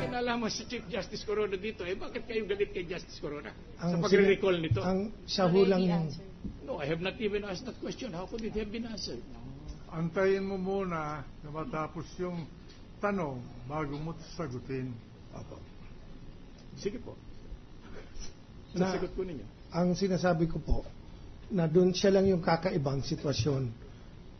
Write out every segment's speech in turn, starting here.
Kinalaman si Chief Justice Corona dito, bakit kayo galit kay Justice Corona sa Ang pagre-recall nito? Ang siya hulang No, I have not even asked that question. How could it have been answered? Antayin mo muna na matapos yung tanong bago mo sagutin. Opo. Sige po. Na- Sasagot ko ninyo. Ang sinasabi ko po, na doon siya lang yung kakaibang sitwasyon.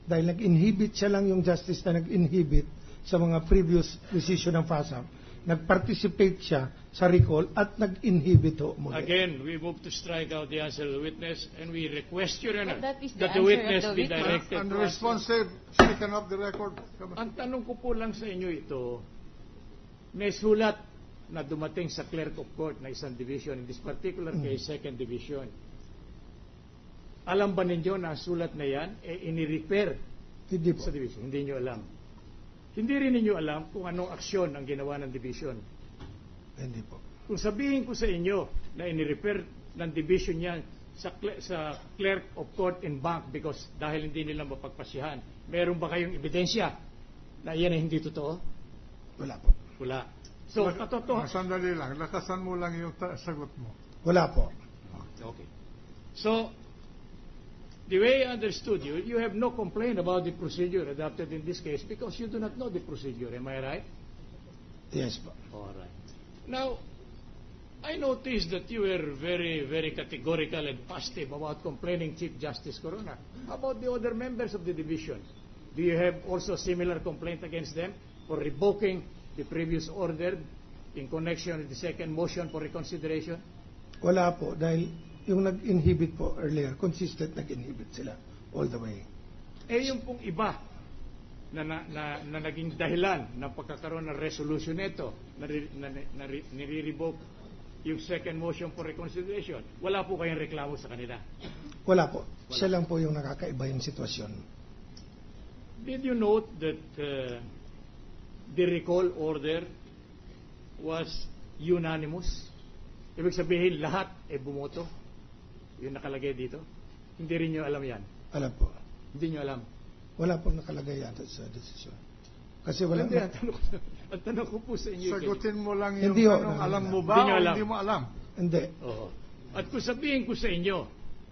Dahil nag-inhibit siya lang yung justice na nag-inhibit sa mga previous decision ng FASAP. Nag-participate siya sa recall at nag-inhibit ho muli. Again, we move to strike out the answer of the witness and we request, Your Honor, But that is the that the answer witness of the be witness. directed to us. Unresponsive, speaking of the record. Come on. Ang tanong ko po lang sa inyo ito, may sulat na dumating sa clerk of court na isang division, in this particular case, second division. Alam ba ninyo na ang sulat na yan, ini-repair Hindi po. sa division? Hindi nyo alam. Hindi rin ninyo alam kung anong aksyon ang ginawa ng division. Hindi po. Kung sabihin ko sa inyo na ini-repair ng division yan sa clerk of court and bank because dahil hindi nila mapagpasyahan, meron ba kayong ebidensya na yan ay hindi totoo? Wala po. Wala. So, katotohanan. Sandali lang, lakasan mo lang yung sagot mo. Wala po. Okay. So, the way I understood you, you have no complaint about the procedure adopted in this case because you do not know the procedure. Am I right? Yes po. All right. Now, I noticed that you were very, very categorical and positive about complaining Chief Justice Corona. How about the other members of the division? Do you have also similar complaint against them for revoking the previous order in connection with the second motion for reconsideration? Wala po. Dahil yung nag-inhibit po earlier, consistent nag-inhibit sila all the way. Yung pong iba na naging dahilan ng pagkakaroon ng resolution nito, na nire-revoke yung second motion for reconsideration, wala po kayong reklamo sa kanila? Wala po. Siya lang po yung nakakaiba yung sitwasyon. Did you note that the recall order was unanimous? Ibig sabihin, lahat bumoto? Yung nakalagay dito? Hindi rin nyo alam yan? Alam po. Hindi nyo alam? Wala po nakalagay yata sa desisyon. Kasi wala Hindi, ang tanong ko po sa inyo. Sagutin mo lang yung Hindi, tanong, oh, alam mo Hindi ba nyo o alam. hindi mo alam? Hindi. Oo. At kung sabihin ko sa inyo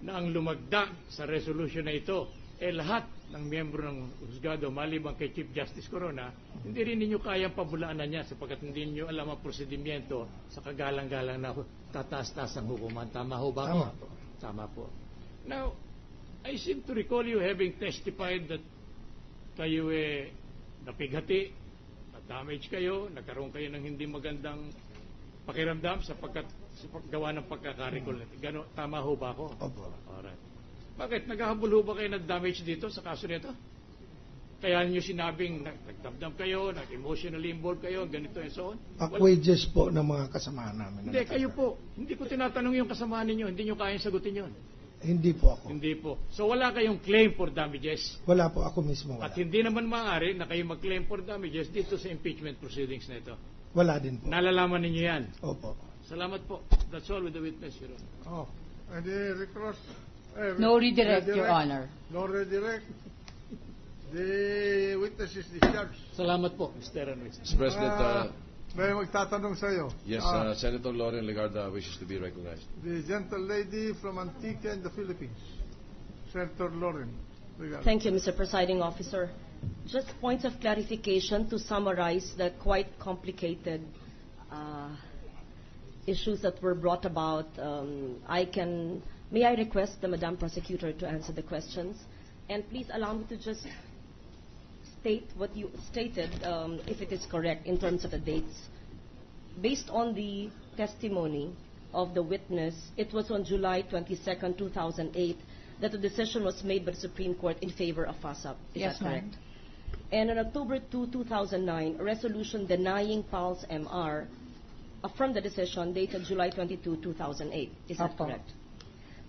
na ang lumagda sa resolution na ito, lahat ng miyembro ng husgado, maliban kay Chief Justice Corona, hindi rin ninyo kayang pabulaanan niya sapagkat hindi niyo alam ang prosedimento sa kagalang-galang na tataas-taas ang hukuman. Tama ho ba? Tama po. Tama po. Now, I seem to recall you having testified that kayo napighati, na-damage kayo, nagkaroon kayo ng hindi magandang pakiramdam sa paggawa ng pagkakarecall. Tama ho ba ako? Opo. Alright. Bakit? Naghahabol ho ba kayo ng damage dito sa kaso nito? Kaya niyo sinabing nagdamdam kayo, nag-emotionally involved kayo, ganito and so on? Wages po ng mga kasamahan namin. Hindi, kayo po. Hindi ko tinatanong yung kasamaan ninyo. Hindi nyo kayang sagutin yun. Hindi po ako. Hindi po. So wala kayong claim for damages. Wala po. Ako mismo wala. At hindi naman maaari na kayo mag-claim for damages dito sa impeachment proceedings na ito. Wala din po. Nalalaman ninyo yan. Opo. Salamat po. That's all with the witness, Your Honor. Oh, any recross? No redirect, Your Honor. No redirect. The witness is discharged. Salamat po, Mr. Witness. Mr. President, May magtatanong sa iyo. yes, Senator Lauren Legarda wishes to be recognized. The gentle lady from Antigua in the Philippines, Senator Lauren. Thank you, Mr. Presiding Officer. Just points of clarification to summarize the quite complicated issues that were brought about. May I request the Madam Prosecutor to answer the questions? And please allow me to just state what you stated, if it is correct, in terms of the dates. Based on the testimony of the witness, it was on July 22nd, 2008, that the decision was made by the Supreme Court in favor of FASAP. Is Yes, that correct? ma'am. And on October 2, 2009, a resolution denying Pulse MR affirmed the decision dated July 22, 2008. Is that Apo. correct?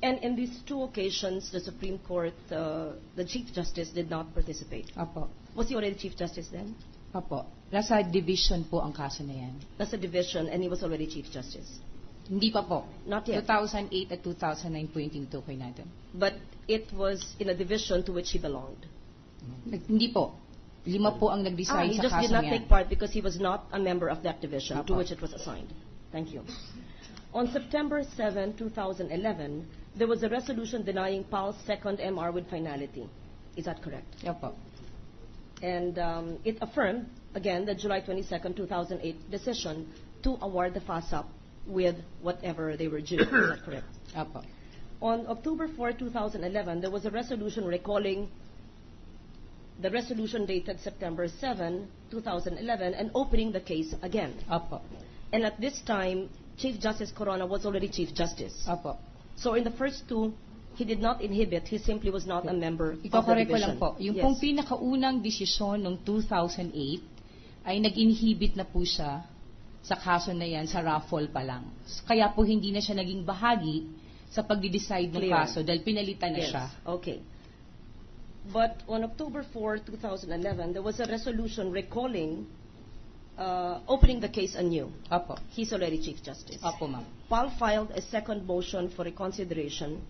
And in these two occasions, the Supreme Court, the Chief Justice did not participate. Apo. Was he already Chief Justice then? Apo. Nasa division po ang kaso na yan. That's a division, and he was already Chief Justice. Hindi pa po. Not yet. 2008 at 2009 po yung tinutukoy natin. But it was in a division to which he belonged. Hindi po. 5 po ang nag-resign He sa just did kaso not yan. take part because he was not a member of that division to Apo. which it was assigned. Thank you. On September 7, 2011, there was a resolution denying Pal's second MR with finality. Is that correct? Yan po. And it affirmed, again, the July 22, 2008 decision to award the FASAP with whatever they were due. Is that correct? Apo. On October 4, 2011, there was a resolution recalling the resolution dated September 7, 2011, and opening the case again. Apo. And at this time, Chief Justice Corona was already Chief Justice. Apo. So in the first two, he did not inhibit, he simply was not a member of the Iko-correct ko division. lang po. Yung Yes. pong pinakaunang desisyon noong 2008 ay nag-inhibit na po siya sa kaso na yan, sa raffle pa lang. Kaya po hindi na siya naging bahagi sa pagdi-decide ng Clear. kaso dahil pinalitan na Yes. siya. Okay. But on October 4, 2011, there was a resolution recalling, opening the case anew. Apo. He's already Chief Justice. Apo, ma'am. Pal filed a second motion for reconsideration.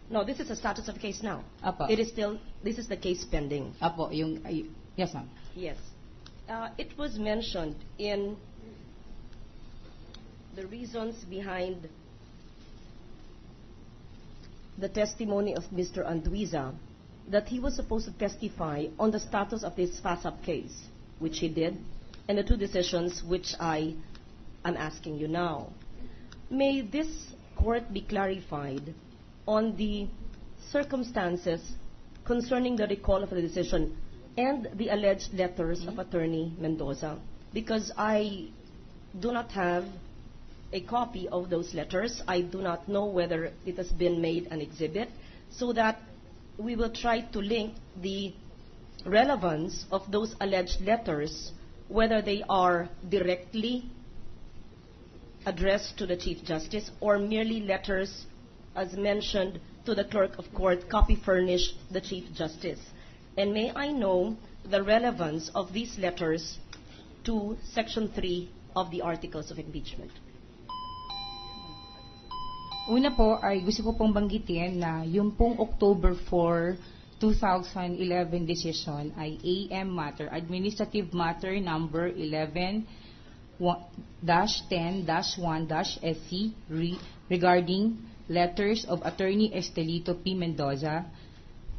No, this is the status of the case now. Apo. It is still, this is the case pending. Apo, yes, ma'am. Yes. It was mentioned in the reasons behind the testimony of Mr. Anduiza that he was supposed to testify on the status of this FASAP case, which he did, and the two decisions which I am asking you now. May this court be clarified on the circumstances concerning the recall of the decision and the alleged letters of Attorney Mendoza, because I do not have a copy of those letters. I do not know whether it has been made an exhibit, so that we will try to link the relevance of those alleged letters, whether they are directly addressed to the Chief Justice or merely letters as mentioned to the Clerk of Court, copy furnished the Chief Justice. And may I know the relevance of these letters to Section 3 of the Articles of Impeachment? Una po ay gusto ko pong banggitin na yung pong October 4, 2011 decision ay AM matter, Administrative Matter number 11-10-1-SC regarding letters of Attorney Estelito P. Mendoza,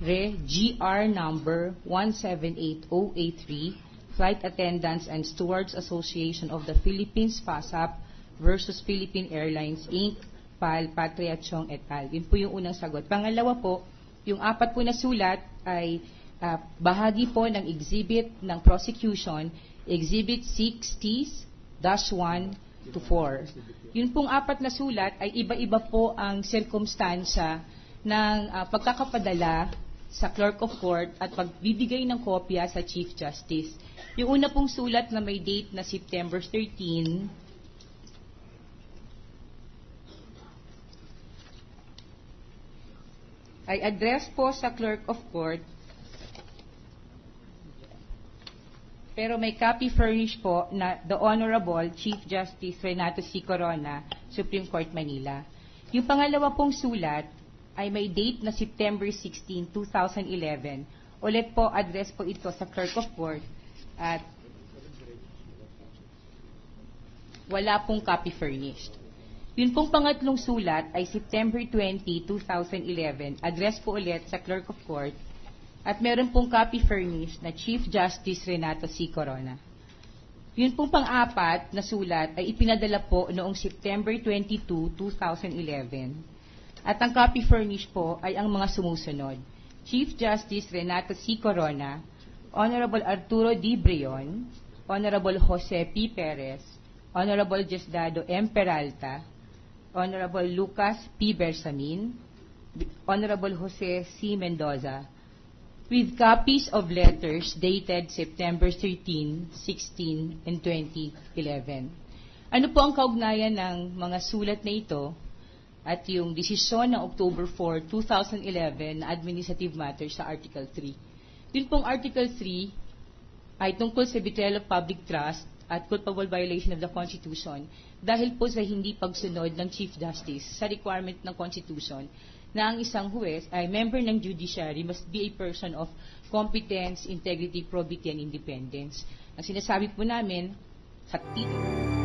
GR number 178083, Flight Attendants and Stewards Association of the Philippines, FASAP versus Philippine Airlines, Inc., PAL, Patria Chong et al. Yun po yung unang sagot. Pangalawa po, yung 4 po na sulat ay bahagi po ng exhibit ng prosecution, Exhibit 6T-1 to 4. Yun pong 4 na sulat ay iba-iba po ang sirkumstansya ng pagkakapadala sa Clerk of Court at pagbibigay ng kopya sa Chief Justice. Yung una pong sulat na may date na September 13, ay address po sa Clerk of Court, pero may copy furnished po na the Honorable Chief Justice Renato C. Corona, Supreme Court, Manila. Yung pangalawa pong sulat ay may date na September 16, 2011. Ulit po, address po ito sa Clerk of Court at wala pong copy furnished. Yun pong pangatlong sulat ay September 20, 2011. Address po ulit sa Clerk of Court at meron pong copy furnished na Chief Justice Renato C. Corona. Yun pong pang-apat na sulat ay ipinadala po noong September 22, 2011. At ang copy furnished po ay ang mga sumusunod. Chief Justice Renato C. Corona, Honorable Arturo D. Breon, Honorable Jose P. Perez, Honorable Diosdado M. Peralta, Honorable Lucas P. Bersamin, Honorable Jose C. Mendoza, with copies of letters dated September 13, 16, and 2011. Ano po ang kaugnayan ng mga sulat na ito at yung desisyon ng October 4, 2011 na administrative matter sa Article 3? Yun pong Article 3 ay tungkol sa betrayal of public trust at culpable violation of the Constitution dahil po sa hindi pagsunod ng Chief Justice sa requirement ng Constitution na ang isang huwes ay member ng judiciary must be a person of competence, integrity, probity, and independence. Ang sinasabi po namin sa titulo